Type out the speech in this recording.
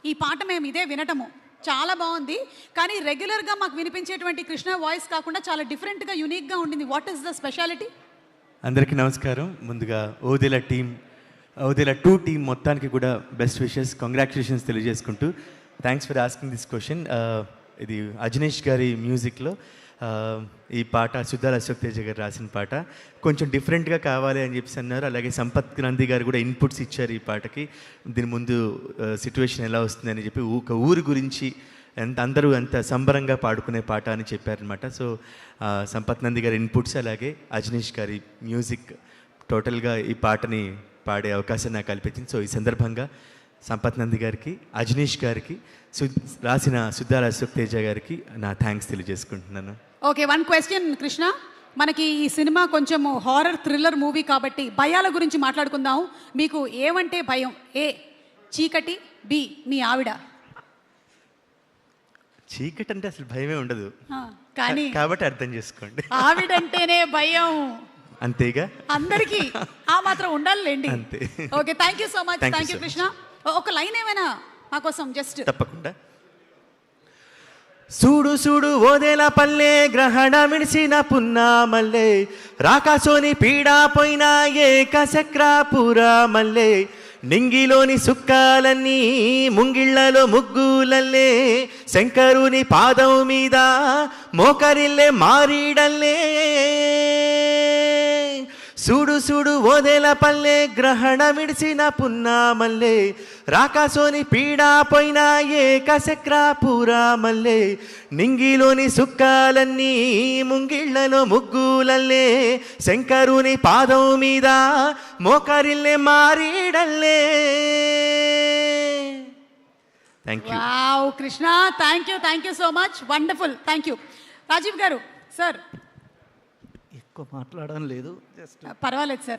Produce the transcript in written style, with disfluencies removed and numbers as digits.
ఈ పాట మేము ఇదే వినటము చాలా బాగుంది. కానీ రెగ్యులర్గా మాకు వినిపించేటువంటి కృష్ణ వాయిస్ కాకుండా చాలా డిఫరెంట్గా యూనిక్గా ఉండింది. What is the speciality? అందరికీ నమస్కారం. ముందుగా ఓదెల 2 టీం మొత్తానికి కూడా బెస్ట్ విషెస్, కంగ్రాచులేషన్స్ తెలియజేసుకుంటూ thanks for asking this question. ఇది అజనీష్ గారి మ్యూజిక్లో ఈ పాట సుద్దాల అశోక్ తేజ గారు రాసిన పాట. కొంచెం డిఫరెంట్గా కావాలి అని చెప్పేసి అన్నారు. అలాగే సంపత్ నంది గారు కూడా ఇన్పుట్స్ ఇచ్చారు ఈ పాటకి. దీని ముందు సిచ్యువేషన్ ఎలా వస్తుందని చెప్పి ఒక ఊరి గురించి అందరూ ఎంత సంబరంగా పాడుకునే పాట అని చెప్పారనమాట. సో సంపత్ నంది గారి ఇన్పుట్స్ అలాగే అజనీష్ గారి మ్యూజిక్ టోటల్గా ఈ పాటని పాడే అవకాశం నాకు కల్పించింది. సో ఈ సందర్భంగా సంపత్ నంది గారికి, అజనీష్ గారికి, రాసిన సుద్దాల అశోక్ తేజ గారికి నా థ్యాంక్స్ తెలియజేసుకుంటున్నాను. Okay, one question Krishna. మనకి ఈ సినిమా కొంచెం హారర్ థ్రిల్లర్ మూవీ కాబట్టి భయాల గురించి మాట్లాడుకుందాం. మీకు ఏమంటే భయం? ఏ చీకటి, బి మీ ఆవిడ. చీకటి అంటే అసలు భయమే ఉండదు, కానీ కాబట్టి అర్థం చేసుకోండి. ఆవిడంటేనే భయం అంతేగా, అందరికీ ఆ మాత్రం ఉండాలండి. అంతే. Okay, thank you so much. Thank you Krishna. ఒక లైన్ ఏమైనా మా కోసం జస్ట్. తప్పకుండా. సూడు సూడు ఓదేల పల్లె, గ్రహణ మిడిసిన పున్నామల్లే, రాకాసోని పీడా పోయిన ఏకచక్రాపురా మల్లే, నింగిలోని సుక్కాలన్నీ ముంగిళ్లలో ముగ్గులల్లే, శంకరుని పాదం మీద మోకరిల్లే మారీడల్లే. సూడు సూడు ఓదేల పల్లె, గ్రహణ మిడిసిన పున్నామల్లే, రాకాసోని పీడా పోయిన ఏకచక్రాపురా మల్లే, నింగిలోని సుక్కాలన్నీ ముంగిళ్లలో ముగ్గులల్లే, శంకరుని పాదం మీద మోకరిల్లే మారీడల్లే. Thank you. Wow Krishna, thank you so much. Wonderful, thank you. Rajiv garu sir. ఎక్కువ మాట్లాడడం లేదు, పర్వాలేదు సార్.